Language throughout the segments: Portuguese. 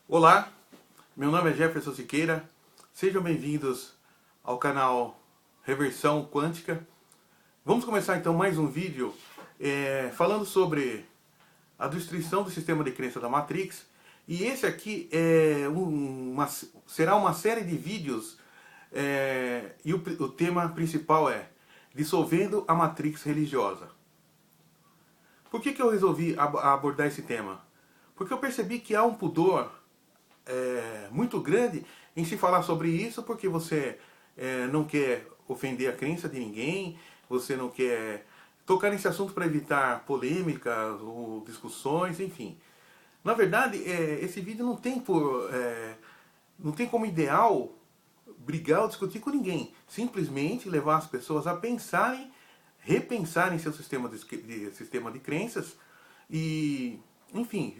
Olá, meu nome é Jefferson Siqueira, sejam bem-vindos ao canal Reversão Quântica. Vamos começar então mais um vídeo falando sobre a destruição do sistema de crença da Matrix. E esse aqui será uma série de vídeos e o tema principal é dissolvendo a Matrix religiosa. Por que eu resolvi abordar esse tema? Porque eu percebi que há um pudor muito grande em se falar sobre isso, porque você não quer ofender a crença de ninguém, você não quer tocar nesse assunto para evitar polêmicas ou discussões, enfim. Na verdade, esse vídeo não tem como ideal brigar ou discutir com ninguém. Simplesmente levar as pessoas a pensarem, repensarem seu sistema de crenças e, enfim,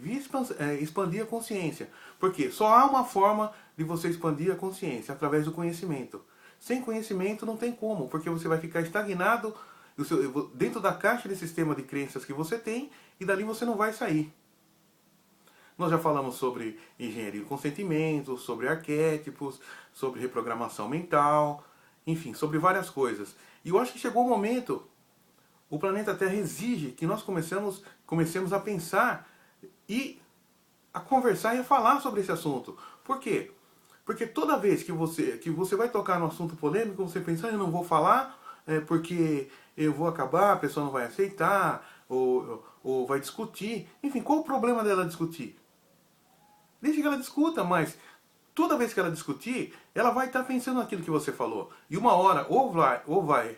expandir a consciência. Porque só há uma forma de você expandir a consciência, através do conhecimento. Sem conhecimento não tem como, porque você vai ficar estagnado dentro da caixa de sistema de crenças que você tem e dali você não vai sair. Nós já falamos sobre engenharia do consentimento, sobre arquétipos, sobre reprogramação mental, enfim, sobre várias coisas. E eu acho que chegou o momento, o planeta Terra exige que nós comecemos a pensar e a conversar e a falar sobre esse assunto. Por quê? Porque toda vez que você vai tocar no assunto polêmico, você pensa, eu não vou falar, porque eu vou acabar, a pessoa não vai aceitar, ou vai discutir. Enfim, qual o problema dela discutir? Deixa que ela discuta, mas toda vez que ela discutir, ela vai estar pensando naquilo que você falou. E uma hora, ou vai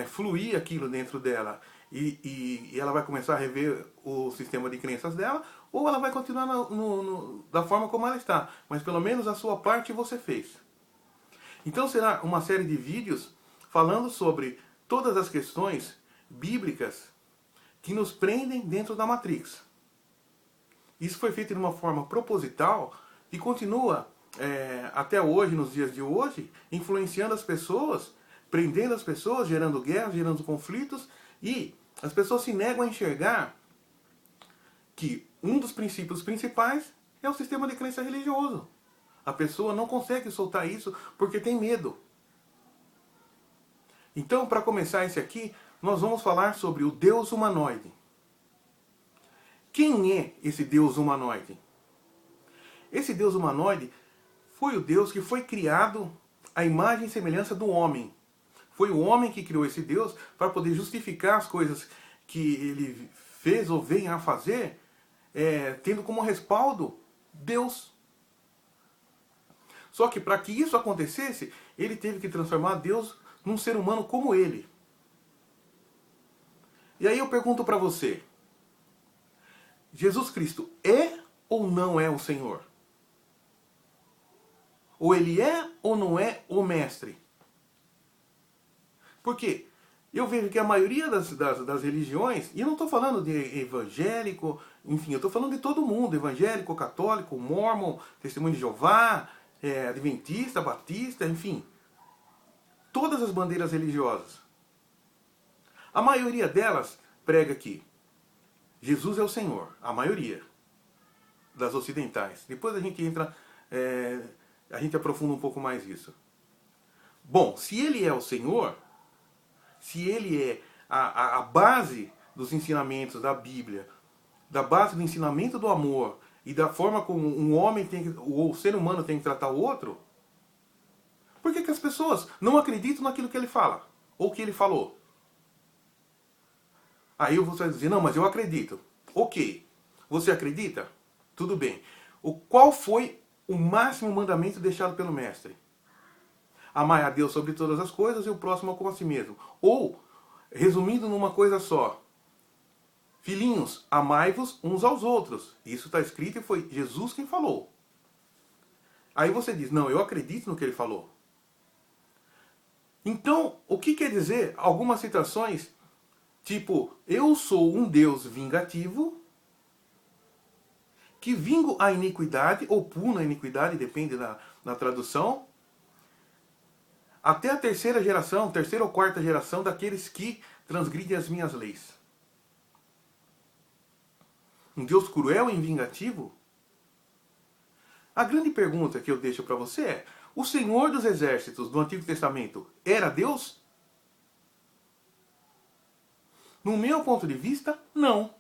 fluir aquilo dentro dela e ela vai começar a rever o sistema de crenças dela, ou ela vai continuar da forma como ela está. Mas pelo menos a sua parte você fez. Então será uma série de vídeos falando sobre todas as questões bíblicas que nos prendem dentro da Matrix. Isso foi feito de uma forma proposital e continua até hoje, nos dias de hoje, influenciando as pessoas, prendendo as pessoas, gerando guerras, gerando conflitos, e as pessoas se negam a enxergar que um dos princípios principais é o sistema de crença religioso. A pessoa não consegue soltar isso porque tem medo. Então, para começar esse aqui, nós vamos falar sobre o Deus humanoide. Quem é esse Deus humanoide? Esse Deus humanoide foi o Deus que foi criado à imagem e semelhança do homem. Foi o homem que criou esse Deus para poder justificar as coisas que ele fez ou vem a fazer, tendo como respaldo Deus. Só que para que isso acontecesse, ele teve que transformar Deus num ser humano como ele. E aí eu pergunto para você, Jesus Cristo é ou não é o Senhor? Ou ele é ou não é o mestre? Por quê? Eu vejo que a maioria das religiões, e eu não estou falando de evangélico, enfim, eu estou falando de todo mundo, evangélico, católico, mórmon, testemunho de Jeová, adventista, batista, enfim. Todas as bandeiras religiosas. A maioria delas prega que Jesus é o Senhor, a maioria das ocidentais. Depois a gente entra, a gente aprofunda um pouco mais isso. Bom, se ele é o Senhor, se ele é a base dos ensinamentos da Bíblia, da base do ensinamento do amor e da forma como um homem ou o ser humano tem que tratar o outro, por que as pessoas não acreditam naquilo que ele fala? Ou que ele falou? Aí você vai dizer, não, mas eu acredito. Ok. Você acredita? Tudo bem. Qual foi o máximo mandamento deixado pelo mestre? Amar a Deus sobre todas as coisas e o próximo como a si mesmo. Ou, resumindo numa coisa só, filhinhos, amai-vos uns aos outros. Isso está escrito e foi Jesus quem falou. Aí você diz, não, eu acredito no que ele falou. Então, o que quer dizer algumas citações, tipo, eu sou um Deus vingativo, que vingo a iniquidade, ou puno a iniquidade, depende da tradução, até a terceira ou quarta geração daqueles que transgridem as minhas leis. Um Deus cruel e vingativo? A grande pergunta que eu deixo para você é: o Senhor dos Exércitos do Antigo Testamento era Deus? No meu ponto de vista, não.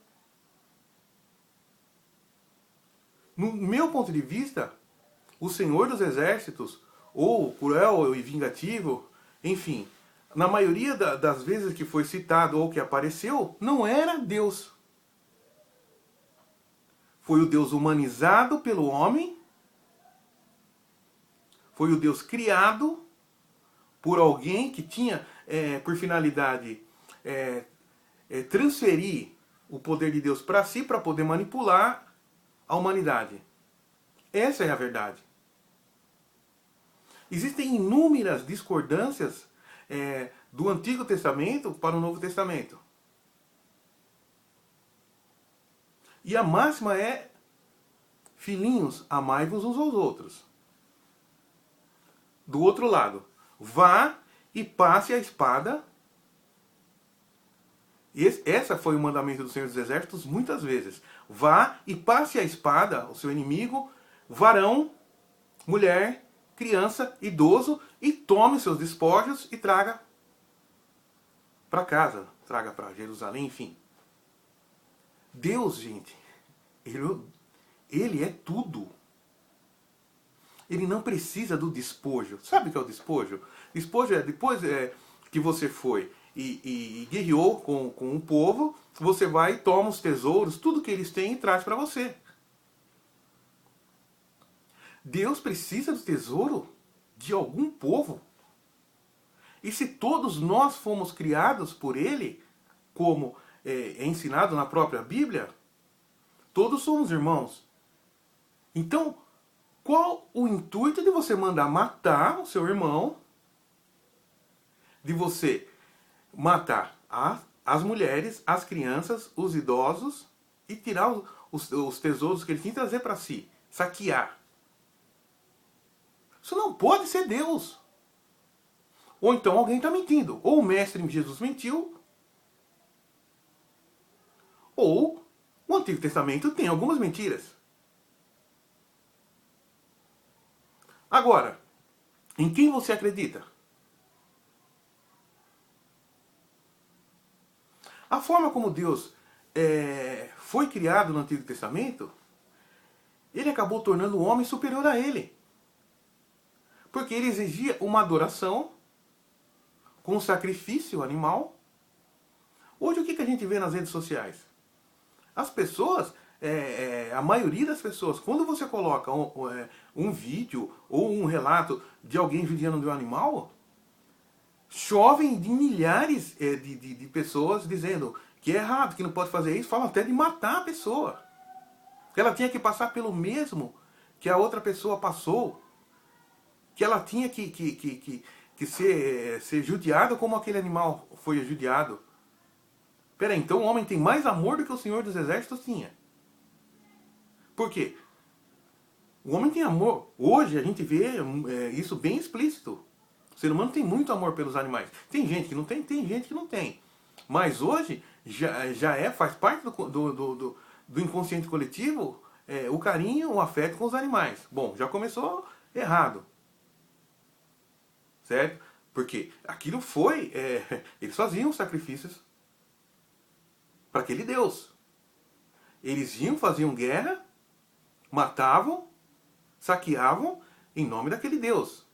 No meu ponto de vista, o Senhor dos Exércitos, ou cruel e vingativo, enfim, na maioria das vezes que foi citado ou que apareceu, não era Deus. Foi o Deus humanizado pelo homem, foi o Deus criado por alguém que tinha por finalidade transferir o poder de Deus para si, para poder manipular a humanidade. Essa é a verdade. Existem inúmeras discordâncias do Antigo Testamento para o Novo Testamento. E a máxima é: filhinhos, amai-vos uns aos outros. Do outro lado, vá e passe a espada. Essa foi o mandamento do Senhor dos Exércitos muitas vezes. Vá e passe a espada, o seu inimigo, varão, mulher, criança, idoso, e tome seus despojos e traga para casa, traga para Jerusalém, enfim. Deus, gente, ele é tudo. Ele não precisa do despojo. Sabe o que é o despojo? Despojo é depois que você foi e guerreou com um povo, você vai e toma os tesouros, tudo que eles têm, e traz para você. Deus precisa do tesouro de algum povo? E se todos nós fomos criados por Ele, como é ensinado na própria Bíblia, todos somos irmãos. Então, qual o intuito de você mandar matar o seu irmão? De você matar as mulheres, as crianças, os idosos e tirar os tesouros que ele tinha e trazer para si, saquear. Isso não pode ser Deus. Ou então alguém está mentindo. Ou o mestre Jesus mentiu, ou o Antigo Testamento tem algumas mentiras. Agora, em quem você acredita? A forma como Deus foi criado no Antigo Testamento, ele acabou tornando o homem superior a ele. Porque ele exigia uma adoração com sacrifício animal. Hoje o que a gente vê nas redes sociais? As pessoas, a maioria das pessoas, quando você coloca um vídeo ou um relato de alguém judiando de um animal, chovem de milhares de pessoas dizendo que é errado, que não pode fazer isso, falam até de matar a pessoa. Que ela tinha que passar pelo mesmo que a outra pessoa passou. Que ela tinha que ser judiada como aquele animal foi judiado. Peraí, então o homem tem mais amor do que o Senhor dos Exércitos tinha. Por quê? O homem tem amor. Hoje a gente vê isso bem explícito. O ser humano tem muito amor pelos animais. Tem gente que não tem, tem gente que não tem. Mas hoje faz parte do inconsciente coletivo o carinho, o afeto com os animais. Bom, já começou errado. Certo? Porque aquilo foi... eles faziam sacrifícios para aquele Deus. Eles iam, faziam guerra, matavam, saqueavam em nome daquele Deus.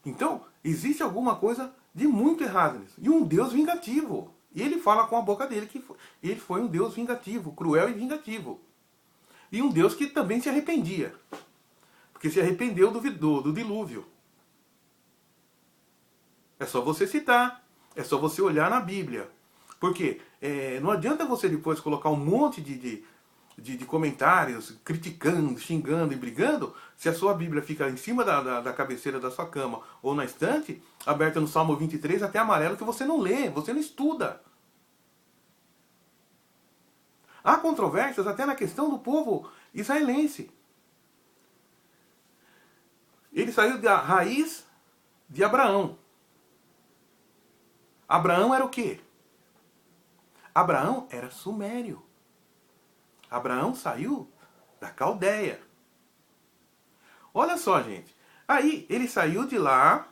Então, existe alguma coisa de muito errado nisso. E um Deus vingativo. E ele fala com a boca dele que ele foi um Deus vingativo, cruel e vingativo. E um Deus que também se arrependia. Porque se arrependeu do dilúvio. É só você citar. É só você olhar na Bíblia. Porque não adianta você depois colocar um monte de comentários criticando, xingando e brigando, se a sua Bíblia fica em cima da cabeceira da sua cama ou na estante, aberta no Salmo 23 até amarelo, que você não lê, você não estuda. Há controvérsias até na questão do povo israelense. Ele saiu da raiz de Abraão. Abraão era o quê? Abraão era sumério. Abraão saiu da Caldeia. Olha só, gente. Aí ele saiu de lá,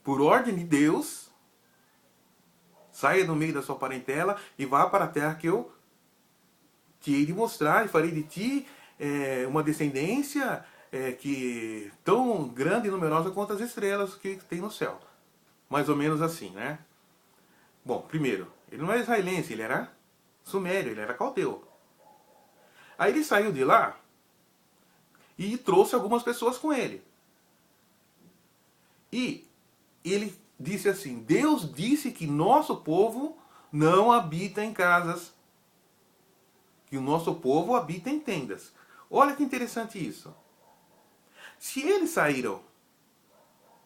por ordem de Deus, saia do meio da sua parentela e vá para a terra que eu te hei de mostrar, e farei de ti uma descendência que tão grande e numerosa quanto as estrelas que tem no céu. Mais ou menos assim, né? Bom, primeiro, ele não era israelense, ele era sumério, ele era caldeu. Aí ele saiu de lá e trouxe algumas pessoas com ele. E ele disse assim: Deus disse que nosso povo não habita em casas, que o nosso povo habita em tendas. Olha que interessante isso. Se eles saíram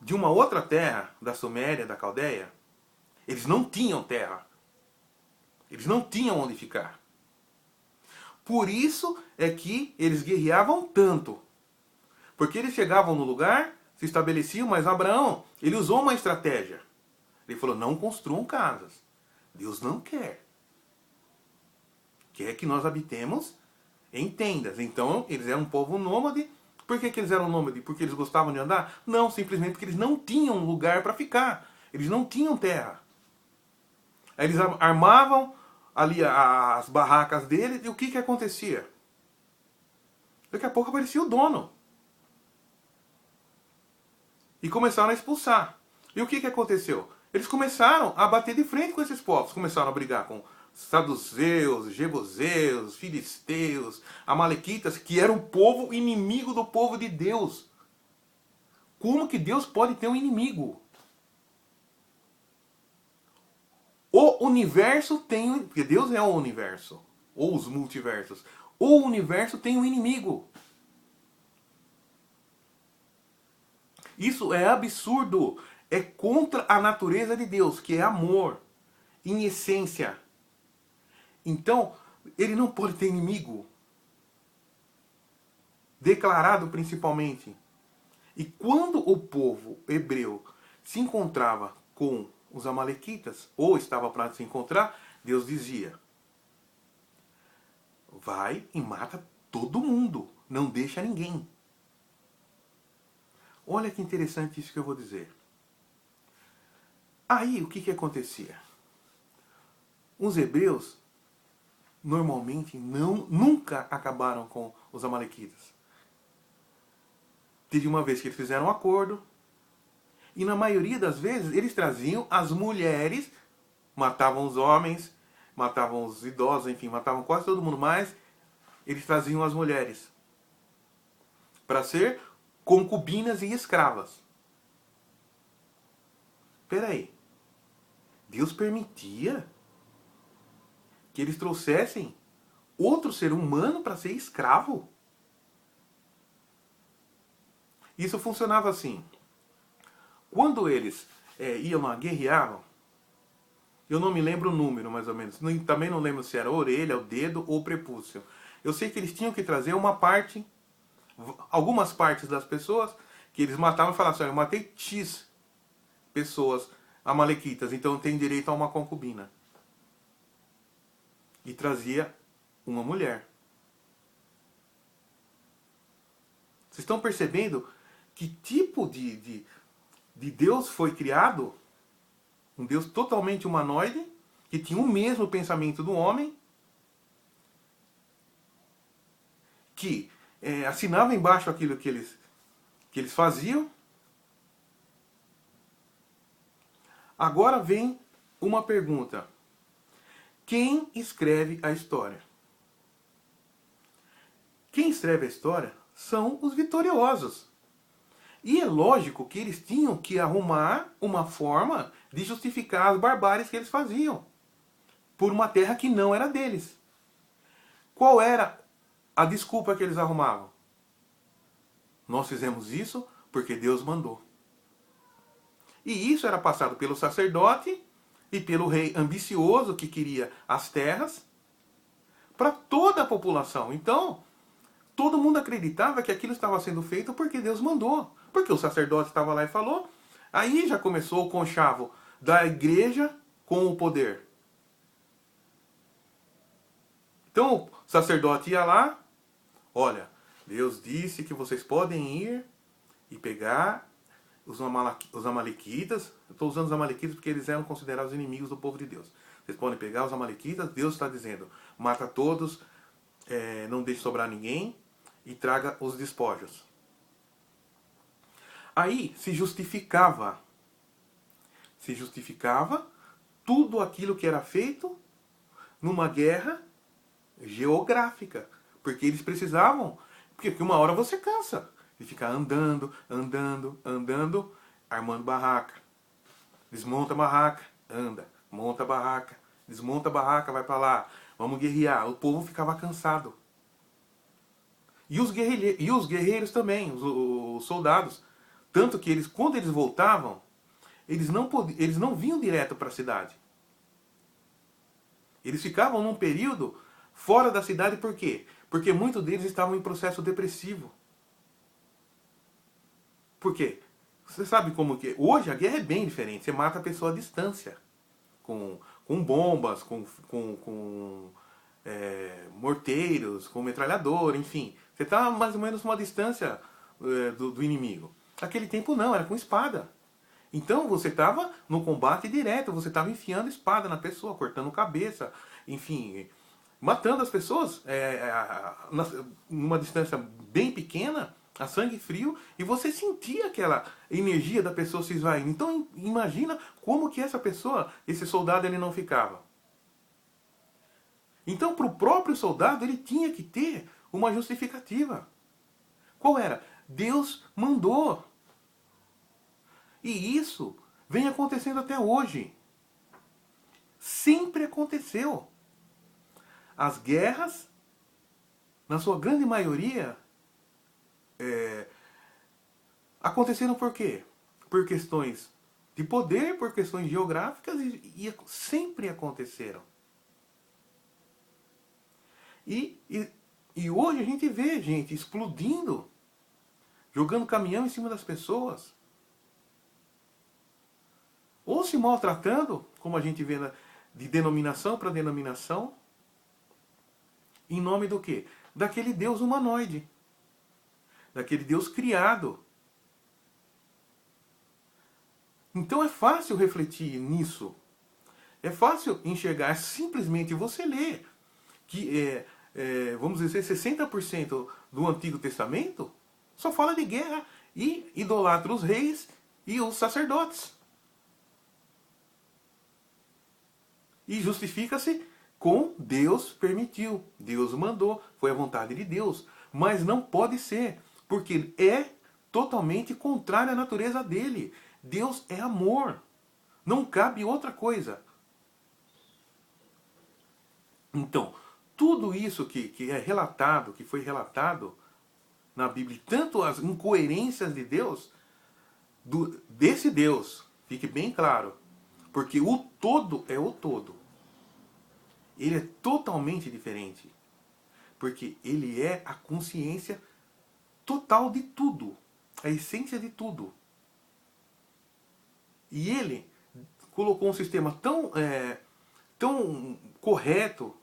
de uma outra terra, da Suméria, da Caldeia, eles não tinham terra. Eles não tinham onde ficar. Por isso é que eles guerreavam tanto. Porque eles chegavam no lugar, se estabeleciam, mas Abraão, ele usou uma estratégia. Ele falou: não construam casas. Deus não quer. Quer que nós habitemos em tendas. Então, eles eram um povo nômade. Por que eles eram nômade? Porque eles gostavam de andar? Não, simplesmente porque eles não tinham lugar para ficar. Eles não tinham terra. Aí eles armavam ali as barracas deles, e o que acontecia? Daqui a pouco aparecia o dono. E começaram a expulsar. E o que aconteceu? Eles começaram a bater de frente com esses povos. Começaram a brigar com saduceus, jebuseus, filisteus, amalequitas, que eram o povo inimigo do povo de Deus. Como que Deus pode ter um inimigo? O universo tem... Porque Deus é o universo. Ou os multiversos. O universo tem um inimigo. Isso é absurdo. É contra a natureza de Deus, que é amor, em essência. Então, ele não pode ter inimigo. Declarado principalmente. E quando o povo hebreu se encontrava com os amalequitas, ou estava para se encontrar, Deus dizia: vai e mata todo mundo, não deixa ninguém. Olha que interessante isso que eu vou dizer. Aí o que acontecia? Os hebreus normalmente nunca acabaram com os amalequitas. Teve uma vez que eles fizeram um acordo, e na maioria das vezes eles traziam as mulheres, matavam os homens, matavam os idosos, enfim, matavam quase todo mundo, mas eles traziam as mulheres para ser concubinas e escravas. Espera aí. Deus permitia que eles trouxessem outro ser humano para ser escravo? Isso funcionava assim. Quando eles iam lá, guerreavam, eu não me lembro o número mais ou menos, também não lembro se era a orelha, o dedo ou o prepúcio. Eu sei que eles tinham que trazer uma parte, algumas partes das pessoas, que eles matavam e falavam assim: eu matei X pessoas amalequitas, então tem direito a uma concubina. E trazia uma mulher. Vocês estão percebendo que tipo de Deus foi criado? Um Deus totalmente humanoide, que tinha o mesmo pensamento do homem, que assinava embaixo aquilo que eles faziam. Agora vem uma pergunta: quem escreve a história? Quem escreve a história são os vitoriosos. E é lógico que eles tinham que arrumar uma forma de justificar as barbáries que eles faziam por uma terra que não era deles. Qual era a desculpa que eles arrumavam? Nós fizemos isso porque Deus mandou. E isso era passado pelo sacerdote e pelo rei ambicioso que queria as terras para toda a população. Então, todo mundo acreditava que aquilo estava sendo feito porque Deus mandou. Porque o sacerdote estava lá e falou. Aí já começou o conchavo da igreja com o poder. Então o sacerdote ia lá, Olha, Deus disse que vocês podem ir e pegar os amalequitas. Eu estou usando os amalequitas porque eles eram considerados inimigos do povo de Deus. Vocês podem pegar os amalequitas, Deus está dizendo, mata todos, não deixe sobrar ninguém e traga os despojos. Aí se justificava tudo aquilo que era feito numa guerra geográfica. Porque eles precisavam, porque uma hora você cansa de ficar andando, armando barraca. Desmonta a barraca, anda, monta a barraca, desmonta a barraca, vai para lá, vamos guerrear. O povo ficava cansado. E os guerreiros também, os soldados. Tanto que eles, quando eles voltavam, eles não vinham direto para a cidade. Eles ficavam num período fora da cidade, por quê? Porque muitos deles estavam em processo depressivo. Por quê? Você sabe como que... Hoje a guerra é bem diferente. Você mata a pessoa à distância. Com bombas, com morteiros, com metralhador, enfim. Você está mais ou menos uma distância do inimigo. Naquele tempo não, era com espada. Então você estava no combate direto, você estava enfiando espada na pessoa, cortando cabeça, enfim, matando as pessoas numa distância bem pequena, a sangue frio, e você sentia aquela energia da pessoa se esvaindo. Então imagina como que essa pessoa, esse soldado, ele não ficava. Então para o próprio soldado ele tinha que ter uma justificativa. Qual era? Deus mandou. E isso vem acontecendo até hoje. Sempre aconteceu. As guerras, na sua grande maioria, aconteceram por quê? Por questões de poder, por questões geográficas, e sempre aconteceram. E hoje a gente vê gente explodindo, jogando caminhão em cima das pessoas, ou se maltratando, como a gente vê de denominação para denominação, em nome do quê? Daquele Deus humanoide, daquele Deus criado. Então é fácil refletir nisso. É fácil enxergar, é simplesmente você ler que, vamos dizer, 60% do Antigo Testamento só fala de guerra e idolatra os reis e os sacerdotes. E justifica-se com Deus permitiu, Deus mandou, foi a vontade de Deus. Mas não pode ser, porque é totalmente contrário à natureza dele. Deus é amor. Não cabe outra coisa. Então, tudo isso que é relatado, que foi relatado na Bíblia, tanto as incoerências de Deus, desse Deus, fique bem claro, porque o todo é o todo. Ele é totalmente diferente. Porque ele é a consciência total de tudo. A essência de tudo. E ele colocou um sistema tão correto,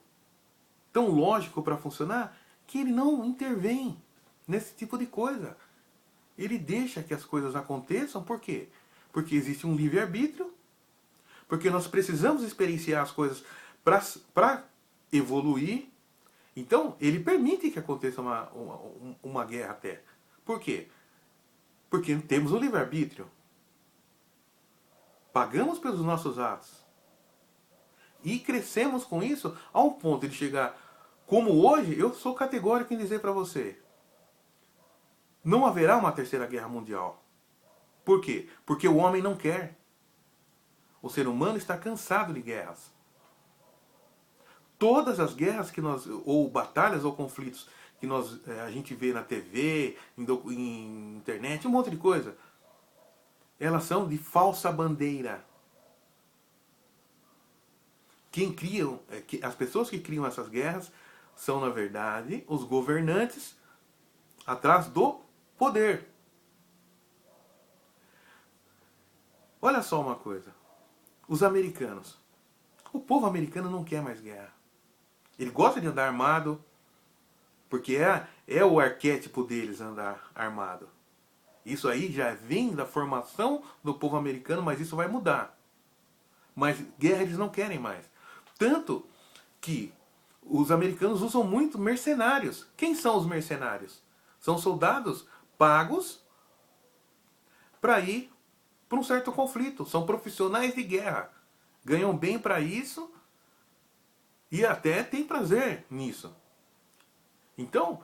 tão lógico para funcionar, que ele não intervém nesse tipo de coisa. Ele deixa que as coisas aconteçam, por quê? Porque existe um livre-arbítrio, porque nós precisamos experienciar as coisas para evoluir. Então, ele permite que aconteça uma guerra até. Por quê? Porque temos um livre-arbítrio. Pagamos pelos nossos atos. E crescemos com isso ao ponto de chegar, como hoje, eu sou categórico em dizer para você, não haverá uma terceira guerra mundial. Por quê? Porque o homem não quer. O ser humano está cansado de guerras. Todas as guerras que nós, ou batalhas ou conflitos que a gente vê na TV, em internet, um monte de coisa, elas são de falsa bandeira. As pessoas que criam essas guerras são, na verdade, os governantes atrás do poder. Olha só uma coisa. Os americanos. O povo americano não quer mais guerra. Ele gosta de andar armado, porque É o arquétipo deles andar armado. Isso aí já vem da formação do povo americano, mas isso vai mudar. Mas guerra eles não querem mais. Tanto que os americanos usam muito mercenários. Quem são os mercenários? São soldados pagos para ir para um certo conflito. São profissionais de guerra. Ganham bem para isso e até têm prazer nisso. Então,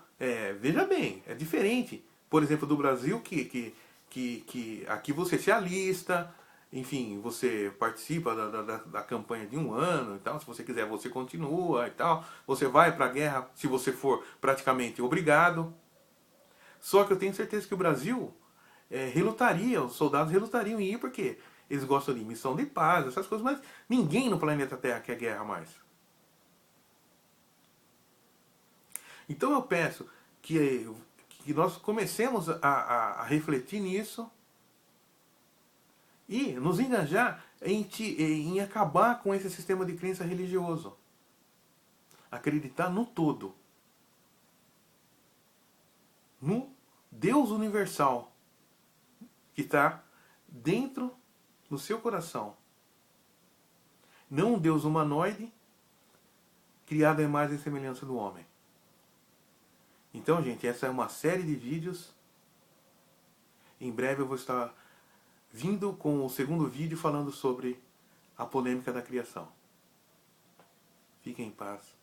veja bem, é diferente, por exemplo, do Brasil, que aqui você se alista, enfim, você participa da campanha de um ano e tal, se você quiser você continua e tal, você vai para a guerra se você for praticamente obrigado. Só que eu tenho certeza que o Brasil relutaria, os soldados relutariam em ir porque eles gostam de missão de paz, essas coisas, mas ninguém no planeta Terra quer guerra mais. Então eu peço que nós comecemos a refletir nisso e nos engajar em acabar com esse sistema de crença religioso. Acreditar no todo. No Deus universal que está dentro do seu coração. Não um Deus humanoide criado à imagem e semelhança do homem. Então, gente, essa é uma série de vídeos. Em breve eu vou estar vindo com o segundo vídeo falando sobre a polêmica da criação. Fiquem em paz.